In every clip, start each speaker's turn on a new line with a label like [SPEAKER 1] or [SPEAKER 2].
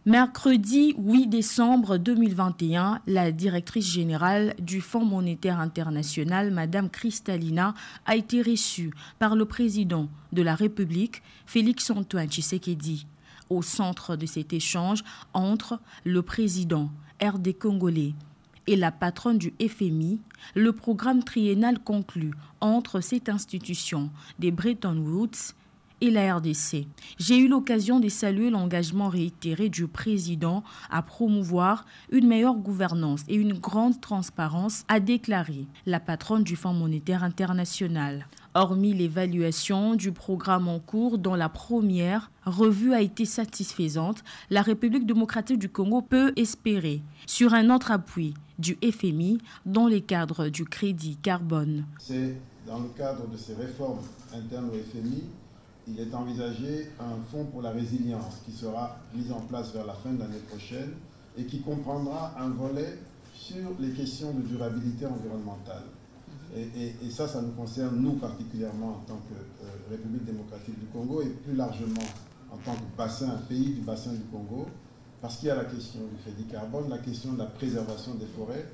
[SPEAKER 1] Mercredi 8 décembre 2021, la directrice générale du Fonds monétaire international, Madame Kristalina, a été reçue par le président de la République, Félix-Antoine Tshisekedi. Au centre de cet échange entre le président RD congolais et la patronne du FMI, le programme triennal conclu entre cette institution des Bretton Woods et la RDC. J'ai eu l'occasion de saluer l'engagement réitéré du président à promouvoir une meilleure gouvernance et une grande transparence, a déclaré la patronne du Fonds monétaire international. Hormis l'évaluation du programme en cours dont la première revue a été satisfaisante, la République démocratique du Congo peut espérer sur un autre appui du FMI dans les cadres du crédit carbone.
[SPEAKER 2] C'est dans le cadre de ces réformes internes au FMI, il est envisagé un fonds pour la résilience qui sera mis en place vers la fin de l'année prochaine et qui comprendra un volet sur les questions de durabilité environnementale. Et ça nous concerne, nous particulièrement, en tant que République démocratique du Congo et plus largement en tant que pays du bassin du Congo, parce qu'il y a la question du crédit carbone, la question de la préservation des forêts.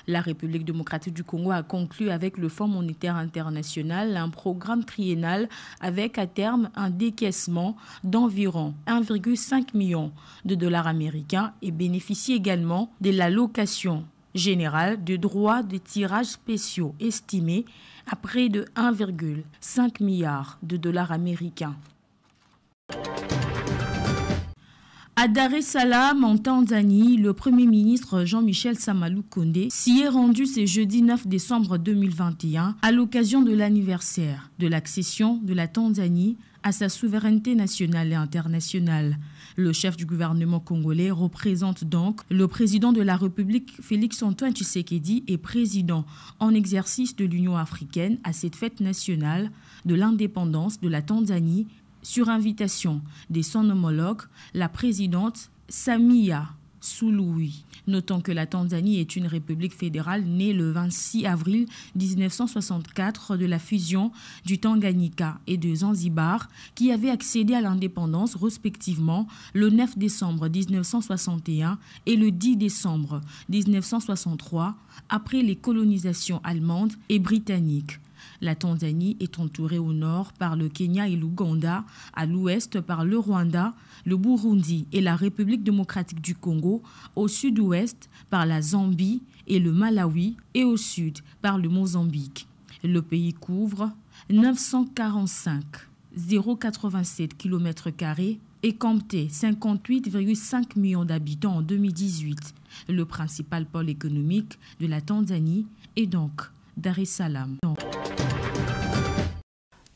[SPEAKER 1] La République démocratique du Congo a conclu avec le Fonds monétaire international un programme triennal avec à terme un décaissement d'environ 1,5 million de dollars américains et bénéficie également de l'allocation générale de droits de tirage spéciaux estimés à près de 1,5 milliard de dollars américains. À Dar es Salaam, en Tanzanie, le Premier ministre Jean-Michel Samalou Kondé s'y est rendu ce jeudi 9 décembre 2021 à l'occasion de l'anniversaire de l'accession de la Tanzanie à sa souveraineté nationale et internationale. Le chef du gouvernement congolais représente donc le président de la République Félix-Antoine Tshisekedi et président en exercice de l'Union africaine à cette fête nationale de l'indépendance de la Tanzanie sur invitation de son homologue, la présidente Samia Suluhu. Notons que la Tanzanie est une république fédérale née le 26 avril 1964 de la fusion du Tanganyika et de Zanzibar qui avaient accédé à l'indépendance respectivement le 9 décembre 1961 et le 10 décembre 1963 après les colonisations allemandes et britanniques. La Tanzanie est entourée au nord par le Kenya et l'Ouganda, à l'ouest par le Rwanda, le Burundi et la République démocratique du Congo, au sud-ouest par la Zambie et le Malawi et au sud par le Mozambique. Le pays couvre 945,087 km² et comptait 58,5 millions d'habitants en 2018. Le principal pôle économique de la Tanzanie est donc Dar es Salaam.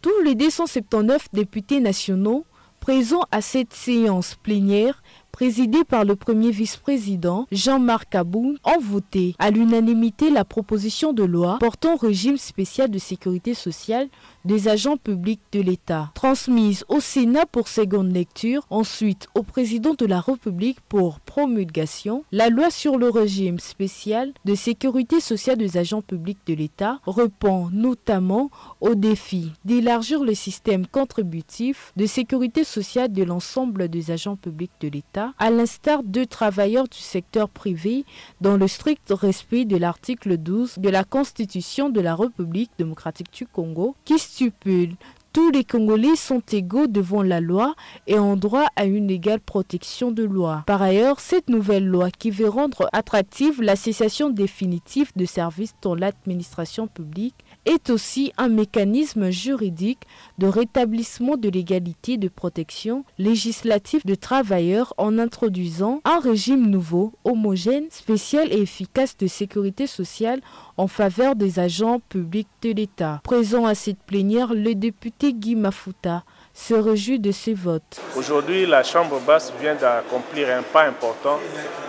[SPEAKER 3] Tous les 279 députés nationaux présents à cette séance plénière présidée par le premier vice-président Jean-Marc Aboum, ont voté à l'unanimité la proposition de loi portant régime spécial de sécurité sociale des agents publics de l'État, transmise au Sénat pour seconde lecture, ensuite au président de la République pour promulgation. La loi sur le régime spécial de sécurité sociale des agents publics de l'État répond notamment au défi d'élargir le système contributif de sécurité sociale de l'ensemble des agents publics de l'État, à l'instar de travailleurs du secteur privé, dans le strict respect de l'article 12 de la Constitution de la République démocratique du Congo, qui stipule tous les Congolais sont égaux devant la loi et ont droit à une égale protection de loi. Par ailleurs, cette nouvelle loi qui veut rendre attractive la cessation définitive de services dans l'administration publique est aussi un mécanisme juridique de rétablissement de l'égalité de protection législative de travailleurs en introduisant un régime nouveau, homogène, spécial et efficace de sécurité sociale en faveur des agents publics de l'État. Présent à cette plénière, le député Guy Mafuta se réjouit de ces votes.
[SPEAKER 4] Aujourd'hui, la Chambre basse vient d'accomplir un pas important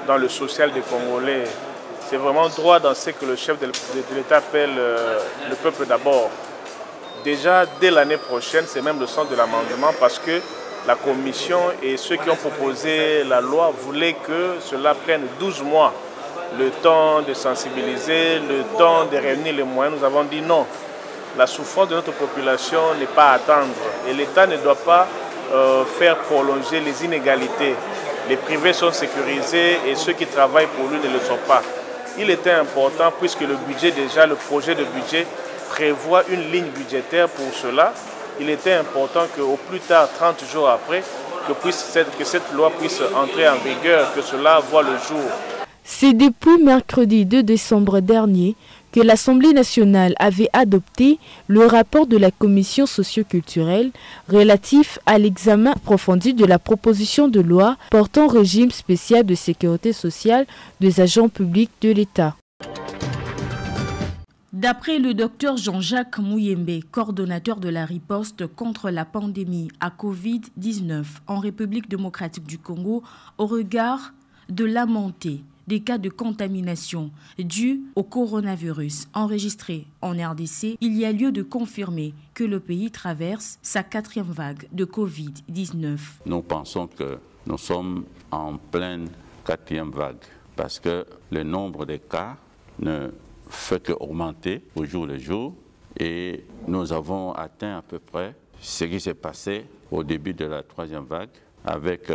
[SPEAKER 4] dans le social des Congolais. C'est vraiment droit dans ce que le chef de l'État appelle le peuple d'abord. Déjà, dès l'année prochaine, c'est même le sens de l'amendement parce que la Commission et ceux qui ont proposé la loi voulaient que cela prenne 12 mois. Le temps de sensibiliser, le temps de réunir les moyens. Nous avons dit non. La souffrance de notre population n'est pas à attendre et l'État ne doit pas faire prolonger les inégalités. les privés sont sécurisés et ceux qui travaillent pour lui ne le sont pas. Il était important, puisque le budget déjà, le projet de budget prévoit une ligne budgétaire pour cela, il était important qu'au plus tard, 30 jours après, que cette loi puisse entrer en vigueur, que cela voit le jour.
[SPEAKER 3] C'est depuis mercredi 2 décembre dernier que l'Assemblée nationale avait adopté le rapport de la commission socio-culturelle relatif à l'examen approfondi de la proposition de loi portant régime spécial de sécurité sociale des agents publics de l'État.
[SPEAKER 1] D'après le docteur Jean-Jacques Mouyembe, coordonnateur de la riposte contre la pandémie à Covid-19 en République démocratique du Congo, au regard de la montée des cas de contamination dus au coronavirus enregistrés en RDC, il y a lieu de confirmer que le pays traverse sa 4e vague de Covid-19.
[SPEAKER 5] Nous pensons que nous sommes en pleine 4e vague parce que le nombre de cas ne fait qu'augmenter au jour le jour et nous avons atteint à peu près ce qui s'est passé au début de la 3e vague avec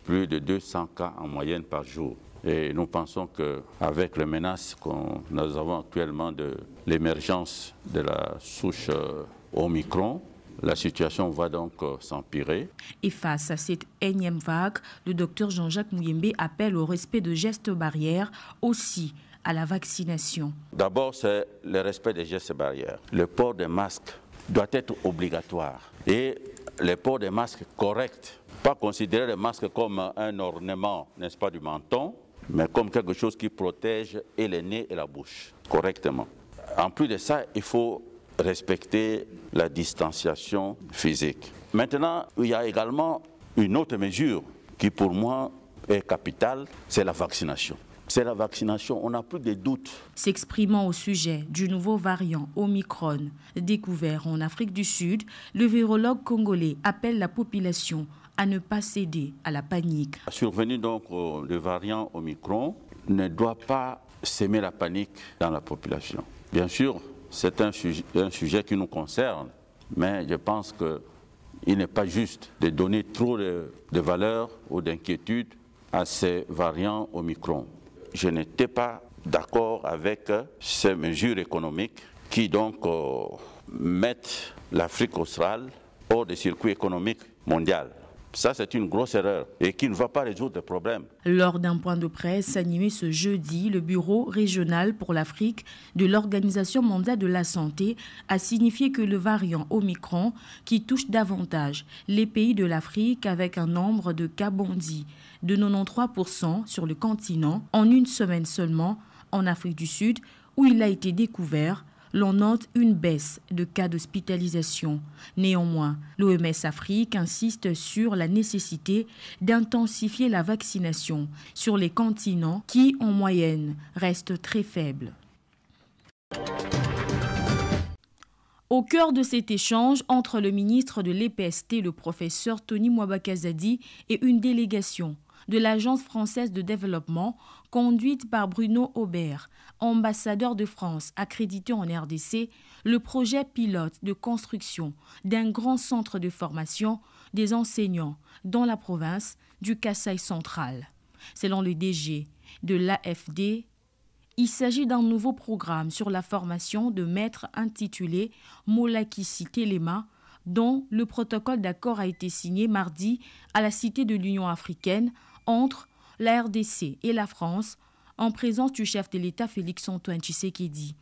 [SPEAKER 5] plus de 200 cas en moyenne par jour. Et nous pensons qu'avec les menaces que nous avons actuellement de l'émergence de la souche Omicron, la situation va donc s'empirer.
[SPEAKER 1] Et face à cette énième vague, le docteur Jean-Jacques Mouyembe appelle au respect de gestes barrières, aussi à la vaccination.
[SPEAKER 5] D'abord, c'est le respect des gestes barrières. Le port des masques doit être obligatoire. Et le port des masques corrects, pas considérer les masques comme un ornement, n'est-ce pas, du menton, mais comme quelque chose qui protège et le nez et la bouche correctement. En plus de ça, il faut respecter la distanciation physique. Maintenant, il y a également une autre mesure qui pour moi est capitale, c'est la vaccination. C'est la vaccination, on n'a plus de doutes.
[SPEAKER 1] S'exprimant au sujet du nouveau variant Omicron découvert en Afrique du Sud, le virologue congolais appelle la population à ne pas céder à la panique.
[SPEAKER 5] La survenue donc du variant Omicron ne doit pas s'aimer la panique dans la population. Bien sûr, c'est un sujet qui nous concerne, mais je pense qu'il n'est pas juste de donner trop de valeur ou d'inquiétude à ces variants Omicron. Je n'étais pas d'accord avec ces mesures économiques qui donc mettent l'Afrique australe hors des circuits économiques mondiaux. Ça, c'est une grosse erreur et qui ne va pas résoudre le problème.
[SPEAKER 1] Lors d'un point de presse animé ce jeudi, le Bureau régional pour l'Afrique de l'Organisation mondiale de la santé a signifié que le variant Omicron, qui touche davantage les pays de l'Afrique avec un nombre de cas bondi de 93% sur le continent, en une semaine seulement en Afrique du Sud, où il a été découvert, l'on note une baisse de cas d'hospitalisation. Néanmoins, l'OMS Afrique insiste sur la nécessité d'intensifier la vaccination sur les continents qui, en moyenne, restent très faibles. Au cœur de cet échange entre le ministre de l'EPST, le professeur Tony Mwabakazadi, et une délégation de l'Agence française de développement conduite par Bruno Aubert, ambassadeur de France accrédité en RDC, le projet pilote de construction d'un grand centre de formation des enseignants dans la province du Kasaï central. Selon le DG de l'AFD, il s'agit d'un nouveau programme sur la formation de maîtres intitulé Molakisi Telema, dont le protocole d'accord a été signé mardi à la Cité de l'Union africaine entre la RDC et la France, en présence du chef de l'État Félix-Antoine Tshisekedi.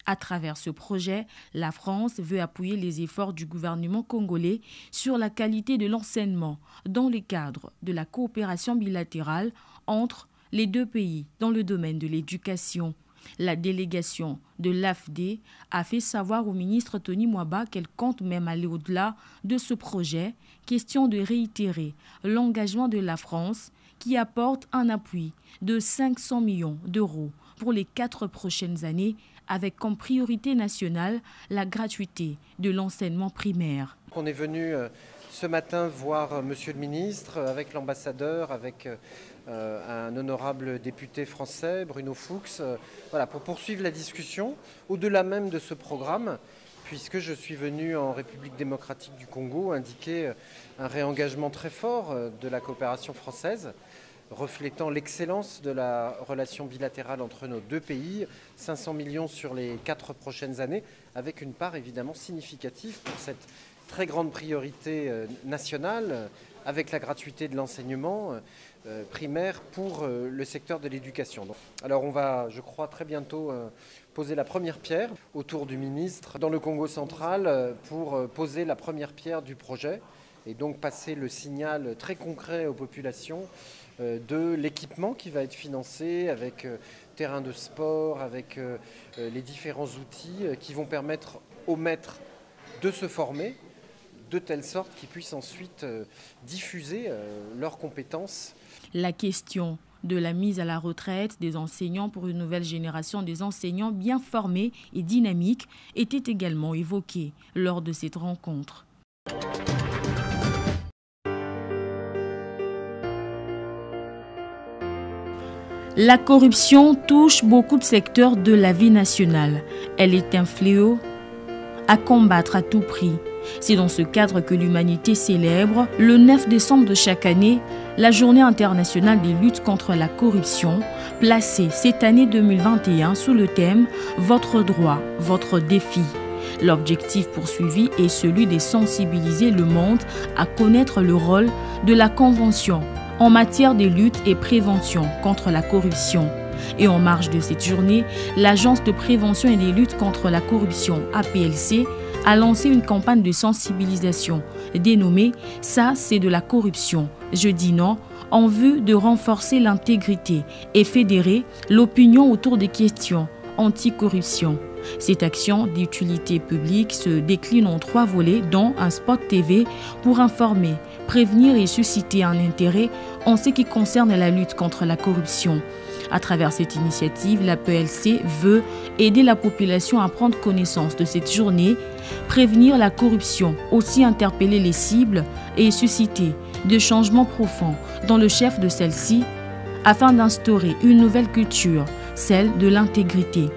[SPEAKER 1] À travers ce projet, la France veut appuyer les efforts du gouvernement congolais sur la qualité de l'enseignement dans le cadre de la coopération bilatérale entre les deux pays dans le domaine de l'éducation. La délégation de l'AFD a fait savoir au ministre Tony Mwaba qu'elle compte même aller au-delà de ce projet, question de réitérer l'engagement de la France qui apporte un appui de 500 millions d'euros pour les 4 prochaines années, avec comme priorité nationale la gratuité de l'enseignement primaire.
[SPEAKER 6] On est venu ce matin voir Monsieur le ministre avec l'ambassadeur, avec un honorable député français, Bruno Fuchs, voilà, pour poursuivre la discussion au-delà même de ce programme, puisque je suis venu en République démocratique du Congo indiquer un réengagement très fort de la coopération française reflétant l'excellence de la relation bilatérale entre nos deux pays, 500 millions sur les 4 prochaines années, avec une part évidemment significative pour cette très grande priorité nationale, avec la gratuité de l'enseignement primaire pour le secteur de l'éducation. Alors on va, je crois, très bientôt poser la première pierre autour du ministre dans le Congo central pour poser la première pierre du projet et donc passer le signal très concret aux populations de l'équipement qui va être financé avec terrain de sport, avec les différents outils qui vont permettre aux maîtres de se former de telle sorte qu'ils puissent ensuite diffuser leurs compétences.
[SPEAKER 1] La question de la mise à la retraite des enseignants pour une nouvelle génération des enseignants bien formés et dynamiques était également évoquée lors de cette rencontre. La corruption touche beaucoup de secteurs de la vie nationale. Elle est un fléau à combattre à tout prix. C'est dans ce cadre que l'humanité célèbre, le 9 décembre de chaque année, la Journée internationale des luttes contre la corruption, placée cette année 2021 sous le thème « Votre droit, votre défi ». L'objectif poursuivi est celui de sensibiliser le monde à connaître le rôle de la Convention en matière de lutte et prévention contre la corruption. Et en marge de cette journée, l'Agence de prévention et de lutte contre la corruption, APLC, a lancé une campagne de sensibilisation dénommée « Ça, c'est de la corruption, je dis non » en vue de renforcer l'intégrité et fédérer l'opinion autour des questions anti-corruption. Cette action d'utilité publique se décline en 3 volets, dont un spot TV pour informer, prévenir et susciter un intérêt en ce qui concerne la lutte contre la corruption. À travers cette initiative, l'APLC veut aider la population à prendre connaissance de cette journée, prévenir la corruption, aussi interpeller les cibles et susciter des changements profonds dans le chef de celle-ci afin d'instaurer une nouvelle culture, celle de l'intégrité.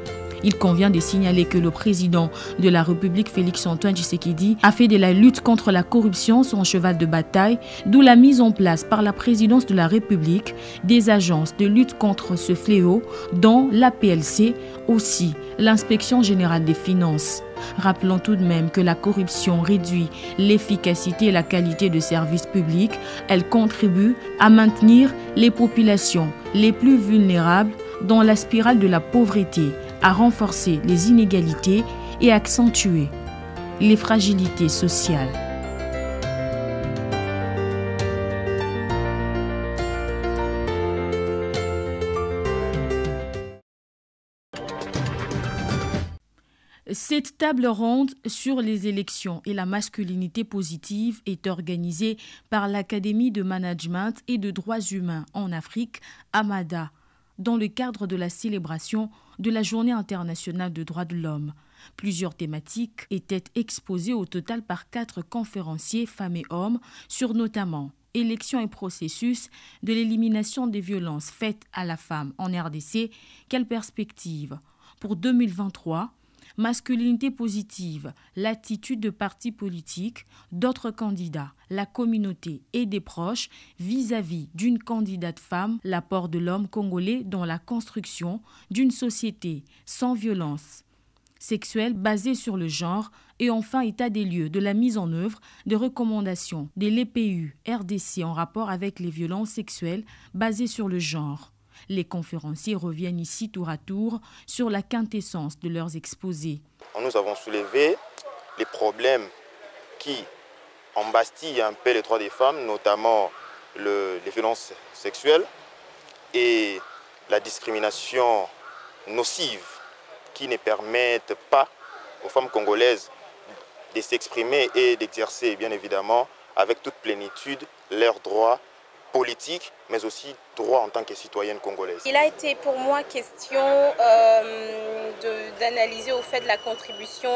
[SPEAKER 1] Il convient de signaler que le président de la République, Félix-Antoine Tshisekedi, a fait de la lutte contre la corruption son cheval de bataille, d'où la mise en place par la présidence de la République des agences de lutte contre ce fléau, dont l'APLC, aussi l'Inspection générale des finances. Rappelons tout de même que la corruption réduit l'efficacité et la qualité de services publics. Elle contribue à maintenir les populations les plus vulnérables dans la spirale de la pauvreté, à renforcer les inégalités et accentuer les fragilités sociales. Cette table ronde sur les élections et la masculinité positive est organisée par l'Académie de management et de droits humains en Afrique, AMADA, dans le cadre de la célébration de la Journée internationale des droits de l'homme. Plusieurs thématiques étaient exposées au total par 4 conférenciers, femmes et hommes, sur notamment élections et processus de l'élimination des violences faites à la femme en RDC, quelle perspective pour 2023, masculinité positive, l'attitude de partis politiques, d'autres candidats, la communauté et des proches vis-à-vis d'une candidate femme, l'apport de l'homme congolais dans la construction d'une société sans violence sexuelle basée sur le genre et enfin état des lieux de la mise en œuvre des recommandations de l'EPU RDC en rapport avec les violences sexuelles basées sur le genre. Les conférenciers reviennent ici tour à tour sur la quintessence de leurs exposés.
[SPEAKER 7] Nous avons soulevé les problèmes qui embastillent un peu les droits des femmes, notamment les violences sexuelles et la discrimination nocive qui ne permettent pas aux femmes congolaises de s'exprimer et d'exercer, bien évidemment, avec toute plénitude leurs droits politique, mais aussi droit en tant que citoyenne congolaise.
[SPEAKER 8] Il a été pour moi question d'analyser au fait de la contribution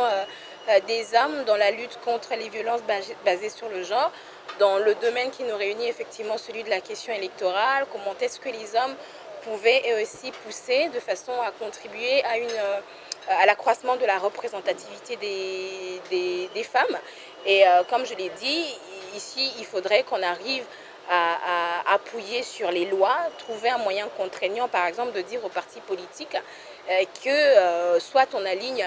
[SPEAKER 8] des hommes dans la lutte contre les violences basées sur le genre, dans le domaine qui nous réunit effectivement celui de la question électorale, comment est-ce que les hommes pouvaient eux aussi pousser de façon à contribuer à l'accroissement de la représentativité des femmes. Et comme je l'ai dit, ici il faudrait qu'on arrive appuyer sur les lois, trouver un moyen contraignant, par exemple, de dire aux partis politiques que soit on aligne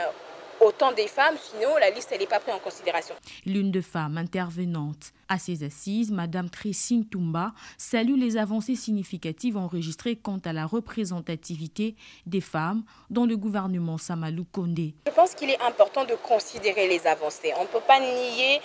[SPEAKER 8] autant des femmes, sinon la liste n'est pas prise en considération.
[SPEAKER 1] L'une des femmes intervenantes à ces assises, Mme Christine Toumba, salue les avancées significatives enregistrées quant à la représentativité des femmes dans le gouvernement Samalou Kondé.
[SPEAKER 8] Je pense qu'il est important de considérer les avancées. On ne peut pas nier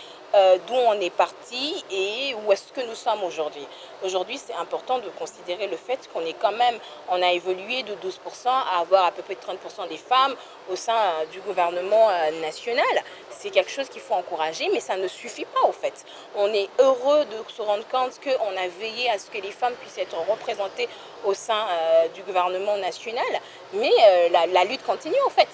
[SPEAKER 8] d'où on est parti et où est-ce que nous sommes aujourd'hui. Aujourd'hui, c'est important de considérer le fait qu'on est quand même, on a évolué de 12% à avoir à peu près 30% des femmes au sein du gouvernement national. C'est quelque chose qu'il faut encourager, mais ça ne suffit pas au fait. On est heureux de se rendre compte qu'on a veillé à ce que les femmes puissent être représentées au sein du gouvernement national, mais la lutte continue au fait.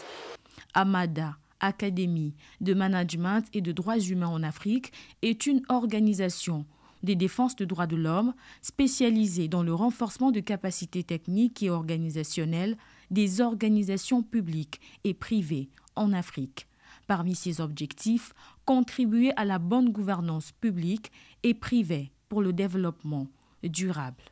[SPEAKER 1] Amada, Académie de management et de droits humains en Afrique, est une organisation de défense des droits de l'homme spécialisée dans le renforcement de capacités techniques et organisationnelles des organisations publiques et privées en Afrique. Parmi ses objectifs, contribuer à la bonne gouvernance publique et privée pour le développement durable.